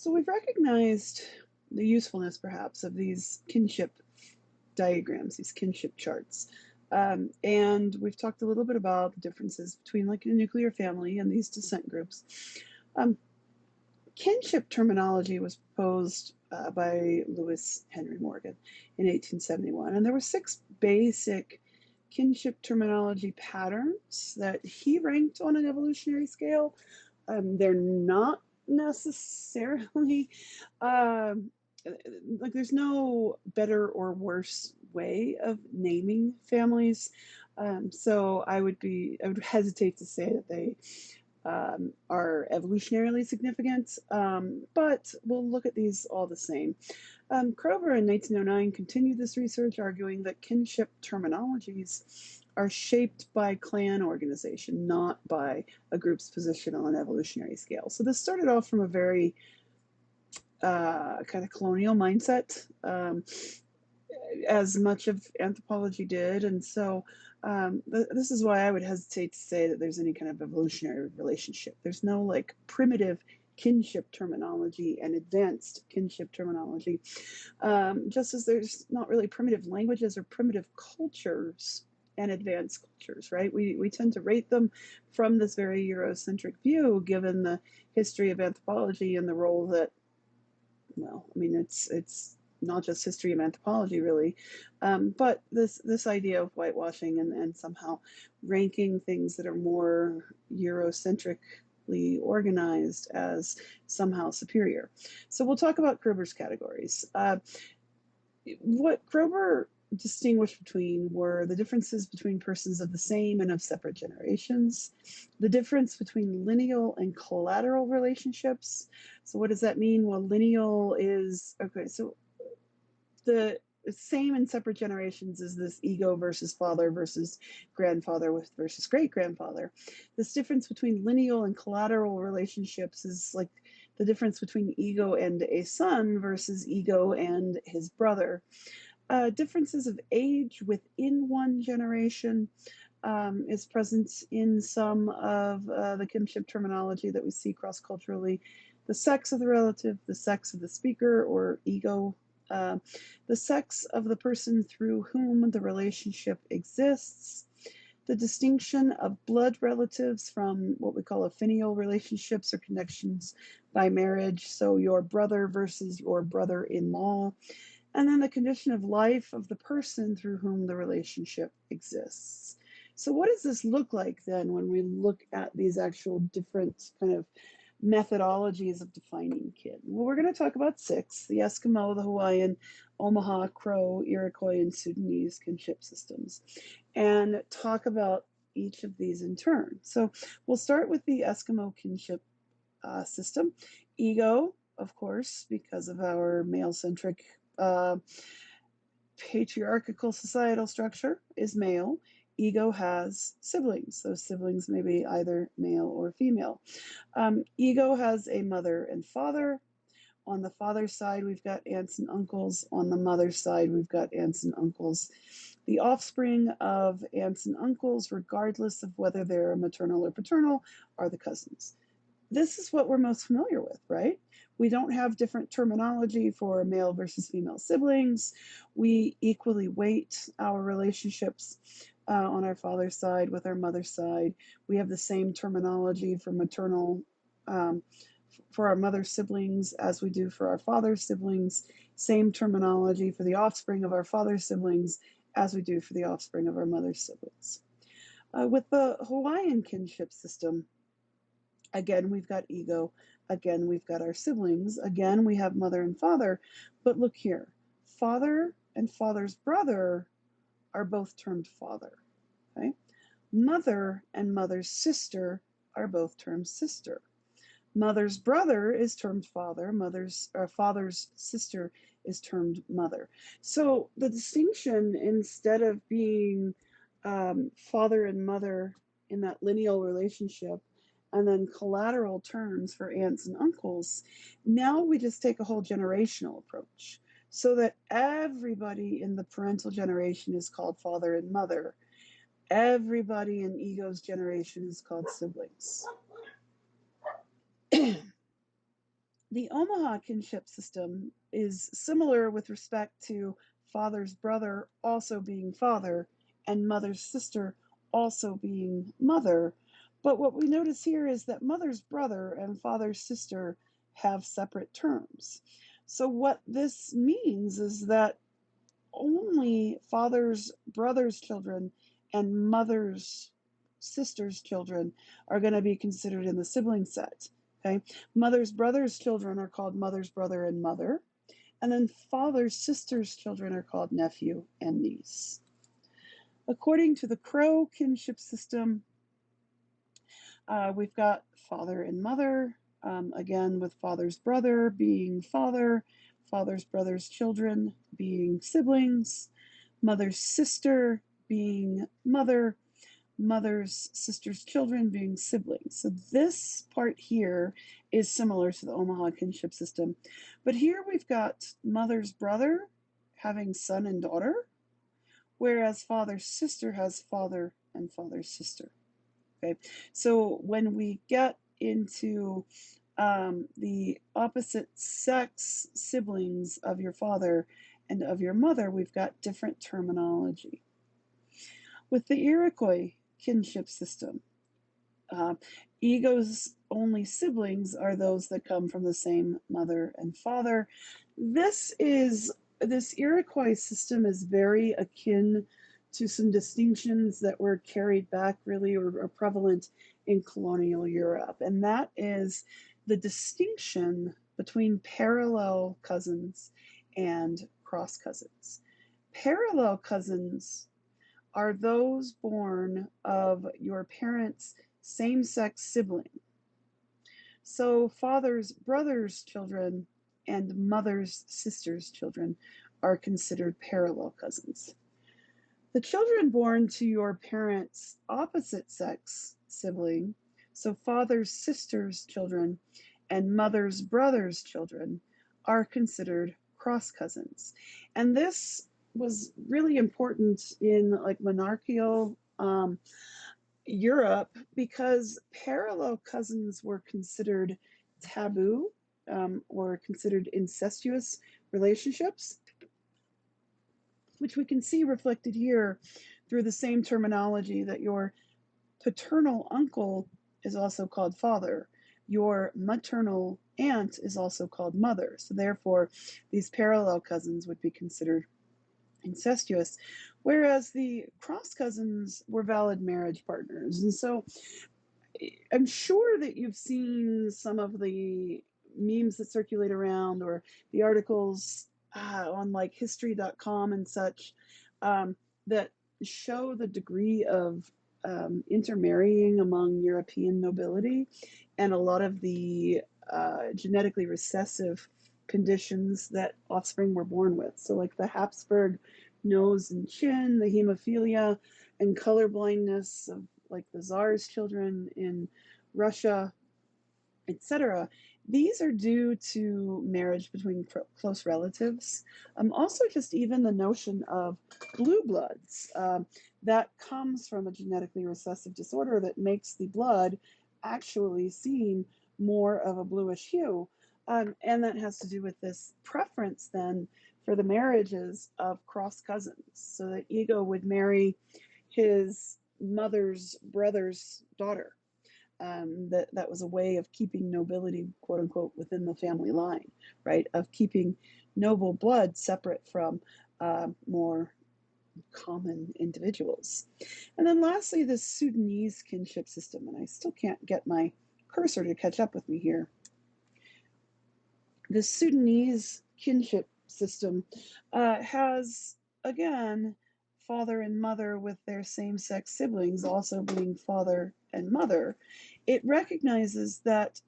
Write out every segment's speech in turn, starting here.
So we've recognized the usefulness, perhaps, of these kinship diagrams, these kinship charts. And we've talked a little bit about the differences between like a nuclear family and these descent groups. Um, Kinship terminology was proposed by Lewis Henry Morgan in 1871, and there were six basic kinship terminology patterns that he ranked on an evolutionary scale. They're not necessarily um, like there's no better or worse way of naming families. So I would hesitate to say that they are evolutionarily significant, but we'll look at these all the same. Kroeber in 1909 continued this research, arguing that kinship terminologies are shaped by clan organization, not by a group's position on an evolutionary scale. So this started off from a very kind of colonial mindset, as much of anthropology did. And so this is why I would hesitate to say that there's any kind of evolutionary relationship. There's no like primitive kinship terminology and advanced kinship terminology, just as there's not really primitive languages or primitive cultures and advanced cultures, right? We tend to rate them from this very Eurocentric view, given the history of anthropology and the role that, well, I mean, it's not just history of anthropology, really, but this idea of whitewashing and somehow ranking things that are more Eurocentrically organized as somehow superior. So we'll talk about Kroeber's categories. What Kroeber distinguished between were the differences between persons of the same and of separate generations, the difference between lineal and collateral relationships. So, what does that mean? Well, lineal is okay, so the same in separate generations is this ego versus father versus grandfather versus great grandfather. This difference between lineal and collateral relationships is like the difference between ego and a son versus ego and his brother. Differences of age within one generation is present in some of the kinship terminology that we see cross culturally. The sex of the relative, the sex of the speaker or ego, uh, the sex of the person through whom the relationship exists, the distinction of blood relatives from what we call affinal relationships or connections by marriage, so your brother versus your brother in law, and then the condition of life of the person through whom the relationship exists. So, what does this look like then when we look at these actual different kind of methodologies of defining kin? Well, we're going to talk about six: the Eskimo, the Hawaiian, Omaha, Crow, Iroquois, and Sudanese kinship systems, and talk about each of these in turn. So, we'll start with the Eskimo kinship system. Ego, of course, because of our male centric patriarchal societal structure, is male. Ego has siblings. Those siblings may be either male or female. Ego has a mother and father. On the father's side, we've got aunts and uncles. On the mother's side, we've got aunts and uncles. The offspring of aunts and uncles, regardless of whether they're maternal or paternal, are the cousins. This is what we're most familiar with, right? We don't have different terminology for male versus female siblings. We equally weight our relationships on our father's side with our mother's side. We have the same terminology for maternal, for our mother's siblings as we do for our father's siblings. Same terminology for the offspring of our father's siblings as we do for the offspring of our mother's siblings. With the Hawaiian kinship system, again, we've got ego. Again, we've got our siblings. Again, we have mother and father. But look here, father and father's brother are both termed father. Okay? Mother and mother's sister are both termed sister. Mother's brother is termed father. Father's sister is termed mother. So the distinction, instead of being father and mother in that lineal relationship, and then collateral terms for aunts and uncles, now we just take a whole generational approach so that everybody in the parental generation is called father and mother. Everybody in ego's generation is called siblings. The Omaha kinship system is similar with respect to father's brother also being father and mother's sister also being mother. But what we notice here is that mother's brother and father's sister have separate terms. So, what this means is that only father's brother's children and mother's sister's children are going to be considered in the sibling set. Okay, mother's brother's children are called mother's brother and mother, and then father's sister's children are called nephew and niece. According to the Crow kinship system, we've got father and mother, again, with father's brother being father, father's brother's children being siblings, mother's sister being mother, mother's sister's children being siblings. So this part here is similar to the Omaha kinship system. But here we've got mother's brother having son and daughter, whereas father's sister has father and father's sister. Okay, so when we get into the opposite sex siblings of your father and of your mother, we've got different terminology. With the Iroquois kinship system, Ego's only siblings are those that come from the same mother and father. This Iroquois system is very akin to some distinctions that were carried back really or are prevalent in colonial Europe, and that is the distinction between parallel cousins and cross cousins. Parallel cousins are those born of your parents' same-sex sibling. So father's brother's children and mother's sister's children are considered parallel cousins. The children born to your parents' opposite sex sibling, so father's sister's children and mother's brother's children, are considered cross cousins. And this was really important in like monarchical Europe because parallel cousins were considered taboo or considered incestuous relationships, which we can see reflected here through the same terminology that your paternal uncle is also called father. Your maternal aunt is also called mother. So therefore, these parallel cousins would be considered incestuous, whereas the cross cousins were valid marriage partners. And so I'm sure that you've seen some of the memes that circulate around or the articles on like history.com and such that show the degree of intermarrying among European nobility and a lot of the genetically recessive conditions that offspring were born with. So, like the Habsburg nose and chin, the hemophilia and color blindness of like the Tsar's children in Russia, etc. These are due to marriage between close relatives. Also, just even the notion of blue bloods that comes from a genetically recessive disorder that makes the blood actually seem more of a bluish hue. And that has to do with this preference then for the marriages of cross cousins. So that Ego would marry his mother's brother's daughter. That was a way of keeping nobility, quote unquote, within the family line, right? Of keeping noble blood separate from more common individuals. And then lastly, the Sudanese kinship system. And I still can't get my cursor to catch up with me here. The Sudanese kinship system has, again, father and mother with their same sex siblings also being father and mother. It recognizes that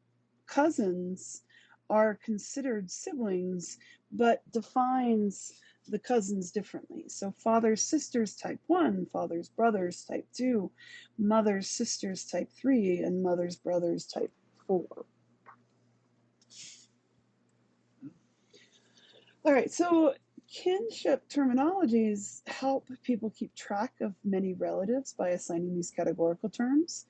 cousins are considered siblings, but defines the cousins differently. So father's sisters type 1, father's brothers type 2, mother's sisters type 3, and mother's brothers type 4. All right, so kinship terminologies help people keep track of many relatives by assigning these categorical terms.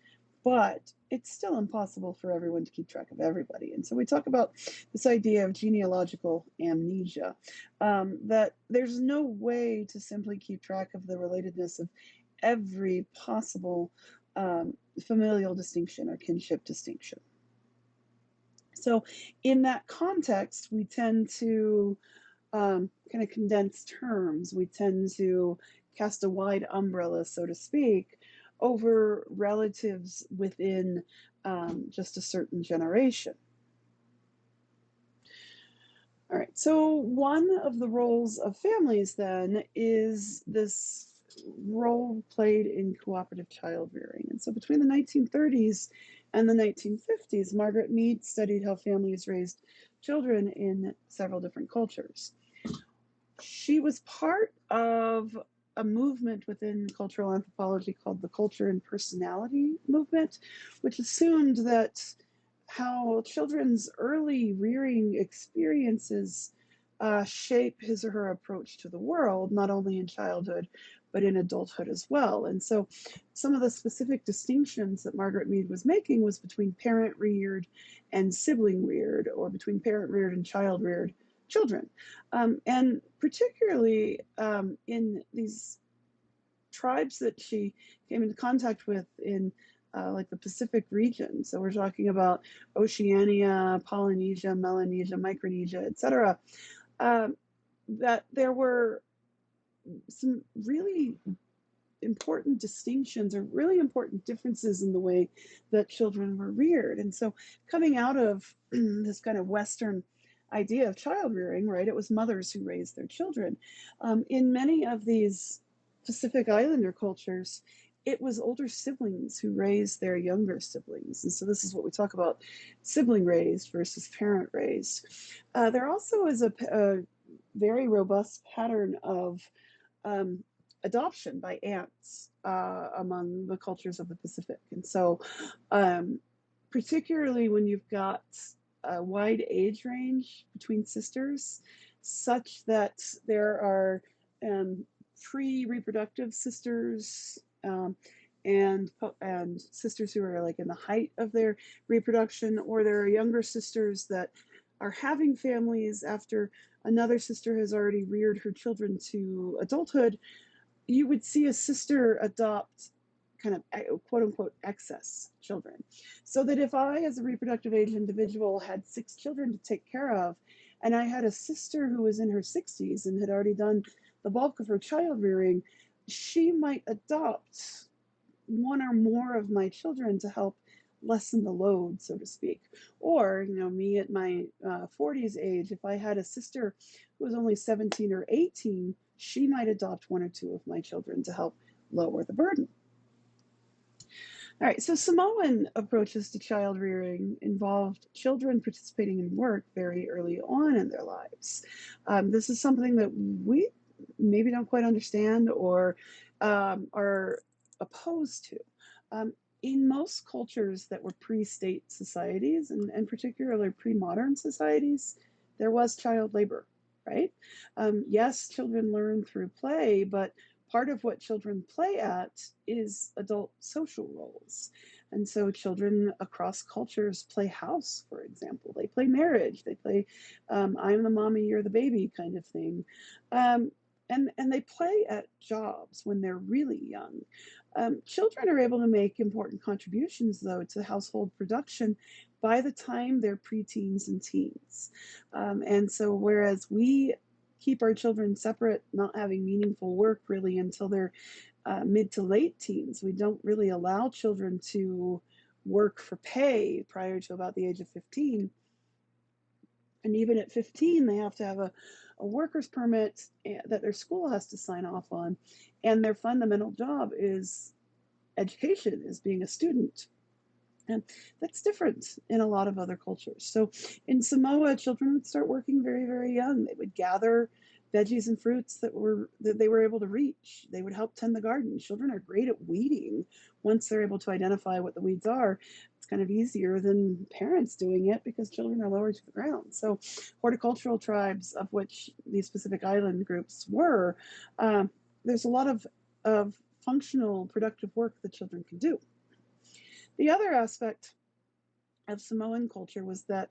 but it's still impossible for everyone to keep track of everybody. And so we talk about this idea of genealogical amnesia, that there's no way to simply keep track of the relatedness of every possible familial distinction or kinship distinction. So, in that context, we tend to kind of condense terms. We tend to cast a wide umbrella, so to speak, over relatives within just a certain generation. All right, so one of the roles of families then is this role played in cooperative child rearing. And so between the 1930s and the 1950s, Margaret Mead studied how families raised children in several different cultures. She was part of a movement within cultural anthropology called the culture and personality movement, which assumed that how children's early rearing experiences shape his or her approach to the world, not only in childhood, but in adulthood as well. And so some of the specific distinctions that Margaret Mead was making was between parent reared and sibling reared, or between parent reared and child reared children. And particularly in these tribes that she came into contact with in like the Pacific region. So we're talking about Oceania, Polynesia, Melanesia, Micronesia, etc. That there were some really important distinctions or really important differences in the way that children were reared. And so coming out of this kind of Western idea of child rearing, right, it was mothers who raised their children. In many of these Pacific Islander cultures, it was older siblings who raised their younger siblings. And so this is what we talk about, sibling raised versus parent raised. There also is a very robust pattern of um, adoption by aunts among the cultures of the Pacific. And so, particularly when you've got a wide age range between sisters, such that there are pre-reproductive sisters and sisters who are like in the height of their reproduction, or there are younger sisters that are having families after another sister has already reared her children to adulthood. You would see a sister adopt kind of quote unquote excess children. So that if I, as a reproductive age individual, had 6 children to take care of, and I had a sister who was in her 60s and had already done the bulk of her child rearing, she might adopt one or more of my children to help lessen the load, so to speak. Or, me at my 40s age, if I had a sister who was only 17 or 18, she might adopt 1 or 2 of my children to help lower the burden. All right, so Samoan approaches to child rearing involved children participating in work very early on in their lives. This is something that we maybe don't quite understand or are opposed to. In most cultures that were pre-state societies, and particularly pre-modern societies, there was child labor, right? Yes, children learn through play, but part of what children play at is adult social roles. And so children across cultures play house, for example. They play marriage. They play I'm the mommy, you're the baby kind of thing. And they play at jobs when they're really young. Children are able to make important contributions, though, to household production by the time they're preteens and teens. And so, whereas we keep our children separate, not having meaningful work really until they're mid to late teens, we don't really allow children to work for pay prior to about the age of 15. And even at 15, they have to have a worker's permit that their school has to sign off on. And their fundamental job is education, is being a student. And that's different in a lot of other cultures. So in Samoa, children would start working very, very young. They would gather veggies and fruits that they were able to reach. They would help tend the garden. Children are great at weeding once they're able to identify what the weeds are. It's kind of easier than parents doing it because children are lower to the ground. So horticultural tribes, of which these Pacific Island groups were, there's a lot of functional, productive work that children can do. The other aspect of Samoan culture was that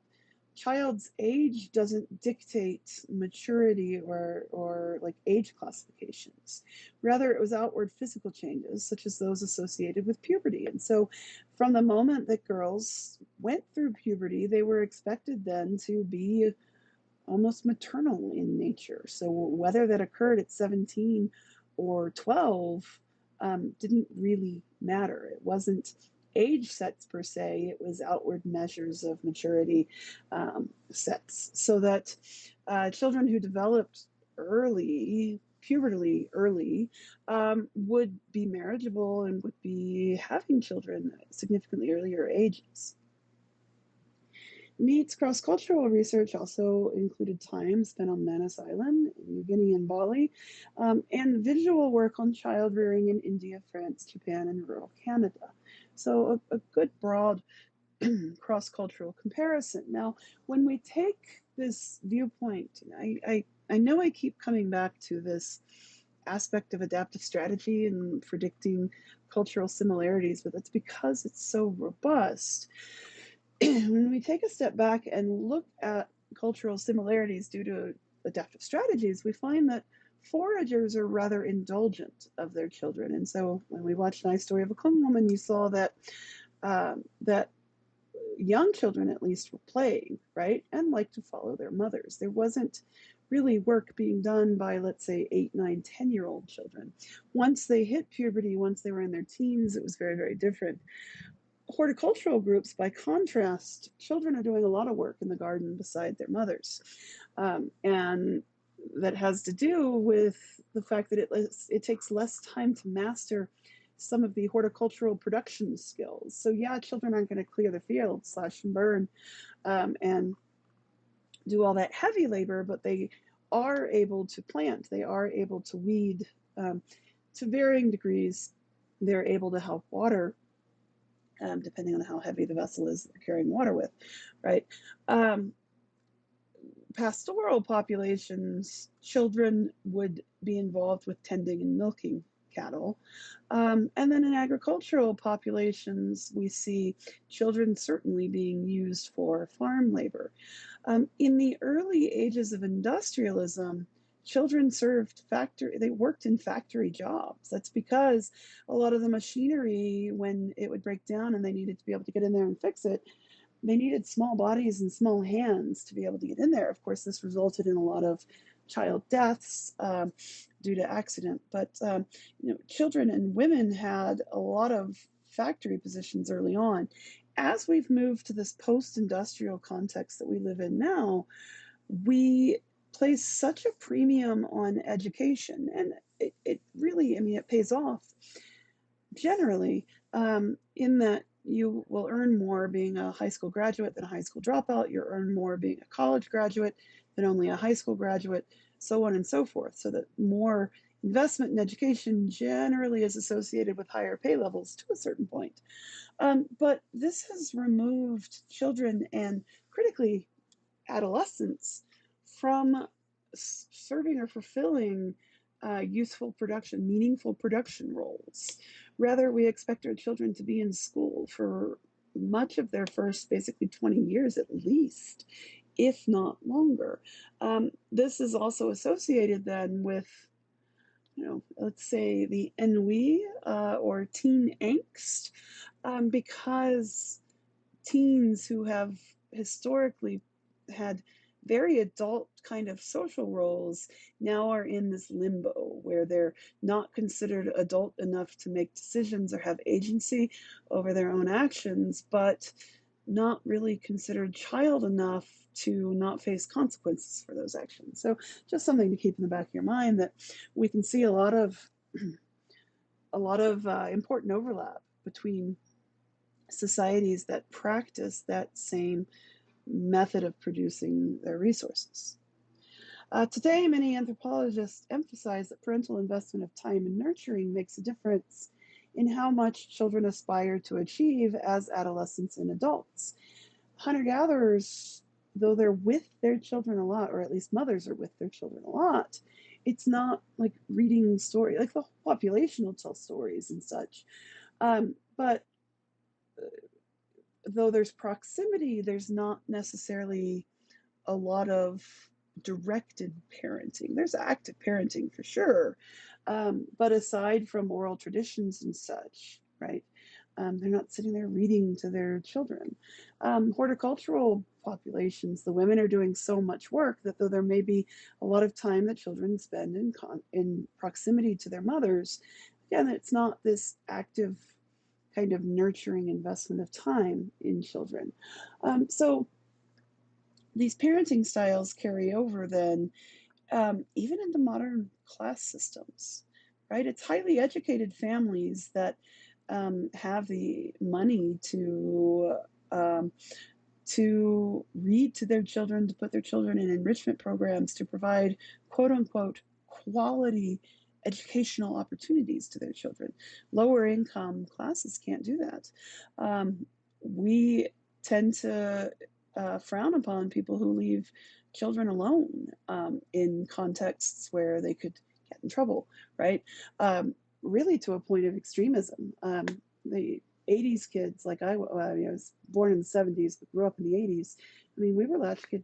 child's age doesn't dictate maturity or like age classifications. Rather, it was outward physical changes, such as those associated with puberty. And so, from the moment that girls went through puberty, they were expected then to be almost maternal in nature. So, whether that occurred at 17 or 12 didn't really matter. It wasn't age sets per se, it was outward measures of maturity sets. So that children who developed early, pubertally early, would be marriageable and would be having children at significantly earlier ages. Mead's cross-cultural research also included time spent on Manus Island, in New Guinea and Bali, and visual work on child rearing in India, France, Japan, and rural Canada. So a good broad cross-cultural comparison. Now, when we take this viewpoint, I know I keep coming back to this aspect of adaptive strategy and predicting cultural similarities, but that's because it's so robust. When we take a step back and look at cultural similarities due to adaptive strategies, we find that foragers are rather indulgent of their children. And so when we watched Nice Story of a Kung Woman, you saw that young children at least were playing, right? And liked to follow their mothers. There wasn't really work being done by, let's say, 8, 9, 10-year-old children. Once they hit puberty, once they were in their teens, it was very, very different. Horticultural groups, by contrast, children are doing a lot of work in the garden beside their mothers. And that has to do with the fact that it takes less time to master some of the horticultural production skills. So yeah, children aren't going to clear the field, slash and burn, and do all that heavy labor, but they are able to plant. They are able to weed to varying degrees. They're able to help water, depending on how heavy the vessel is they're carrying water with, right? Pastoral populations, children would be involved with tending and milking cattle. And then in agricultural populations, we see children certainly being used for farm labor. In the early ages of industrialism, children they worked in factory jobs. That's because a lot of the machinery, when it would break down and they needed to be able to get in there and fix it, they needed small bodies and small hands to be able to get in there. Of course, this resulted in a lot of child deaths due to accident. But children and women had a lot of factory positions early on. As we've moved to this post-industrial context that we live in now, we place such a premium on education, and it really, I mean, it pays off generally, in that you will earn more being a high school graduate than a high school dropout. You earn more being a college graduate than only a high school graduate, so on and so forth. So that more investment in education generally is associated with higher pay levels to a certain point. But this has removed children and critically adolescents from serving or fulfilling useful production, meaningful production roles. Rather, we expect our children to be in school for much of their first basically 20 years at least, if not longer. This is also associated then with, let's say the ennui or teen angst, because teens who have historically had very adult kind of social roles now are in this limbo where they're not considered adult enough to make decisions or have agency over their own actions, but not really considered child enough to not face consequences for those actions. So just something to keep in the back of your mind, that we can see a lot of important overlap between societies that practice that same method of producing their resources. Today, many anthropologists emphasize that parental investment of time and nurturing makes a difference in how much children aspire to achieve as adolescents and adults. Hunter-gatherers, though they're with their children a lot, or at least mothers are with their children a lot, it's not like reading stories, like the whole population will tell stories and such. But though there's proximity, there's not necessarily a lot of directed parenting. There's active parenting for sure, but aside from oral traditions and such, right? They're not sitting there reading to their children. Horticultural populations, the women are doing so much work that though there may be a lot of time that children spend in proximity to their mothers, again, it's not this active kind of nurturing investment of time in children. So these parenting styles carry over then even into modern class systems, right? It's highly educated families that have the money um, to read to their children, to put their children in enrichment programs, to provide quote unquote quality educational opportunities to their children. Lower income classes can't do that. We tend to frown upon people who leave children alone in contexts where they could get in trouble, right? Really to a point of extremism. The 80s kids, like I mean, I was born in the 70s, but grew up in the 80s. I mean, we were latchkey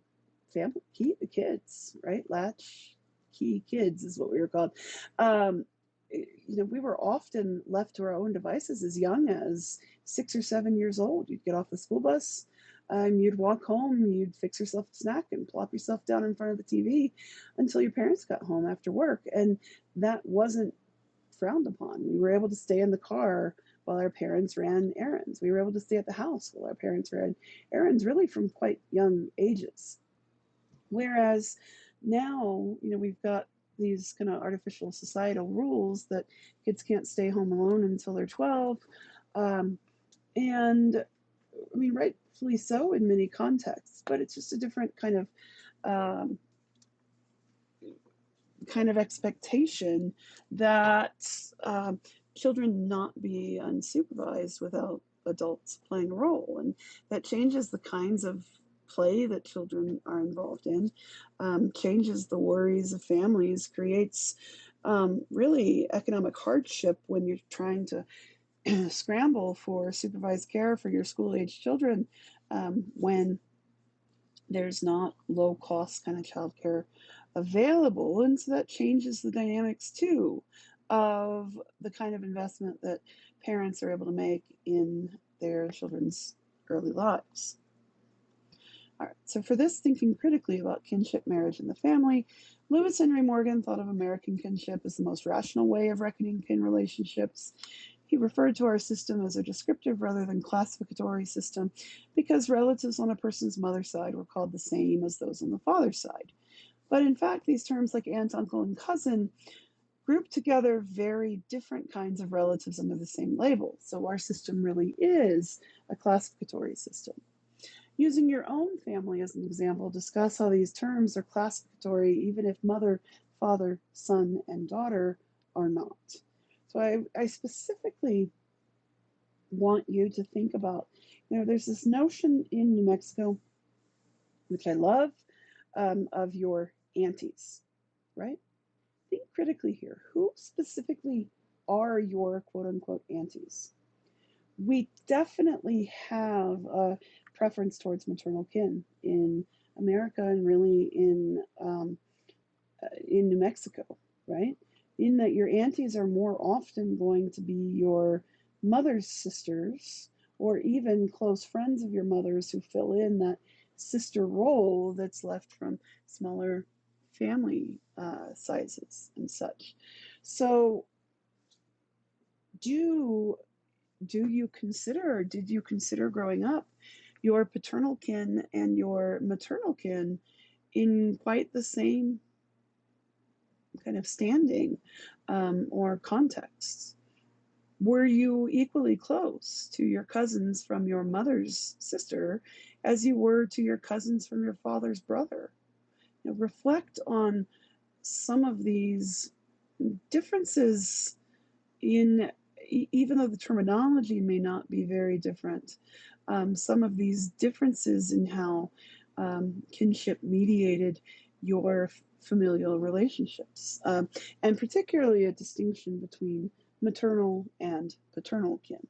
family, key the kids, right? Latch key kids is what we were called. Um, we were often left to our own devices as young as 6 or 7 years old. You'd get off the school bus, you'd walk home, you'd fix yourself a snack and plop yourself down in front of the TV until your parents got home after work. And that wasn't frowned upon. We were able to stay in the car while our parents ran errands. We were able to stay at the house while our parents ran errands, really from quite young ages. Whereas now, we've got these kind of artificial societal rules that kids can't stay home alone until they're 12. Um, and I mean, rightfully so in many contexts, but it's just a different um, kind of expectation that children not be unsupervised without adults playing a role. And that changes the kinds of play that children are involved in, changes the worries of families, creates really economic hardship when you're trying to scramble for supervised care for your school age children when there's not low cost kind of childcare available. And so that changes the dynamics too of the kind of investment that parents are able to make in their children's early lives. All right, so for this, thinking critically about kinship, marriage, and the family, Lewis Henry Morgan thought of American kinship as the most rational way of reckoning kin relationships. He referred to our system as a descriptive rather than classificatory system because relatives on a person's mother's side were called the same as those on the father's side. But in fact, these terms like aunt, uncle, and cousin group together very different kinds of relatives under the same label. So our system really is a classificatory system. Using your own family as an example, discuss how these terms are classificatory even if mother, father, son, and daughter are not. So I specifically want you to think about, there's this notion in New Mexico, which I love, of your aunties, right? Think critically here. Who specifically are your quote unquote aunties? We definitely have a preference towards maternal kin in America and really in New Mexico, right? In that your aunties are more often going to be your mother's sisters or even close friends of your mother's who fill in that sister role that's left from smaller family sizes and such. So, do you consider, or did you consider growing up your paternal kin and your maternal kin in quite the same kind of standing or contexts? Were you equally close to your cousins from your mother's sister as you were to your cousins from your father's brother? Reflect on some of these differences in, even though the terminology may not be very different, some of these differences in how kinship mediated your familial relationships, and particularly a distinction between maternal and paternal kin.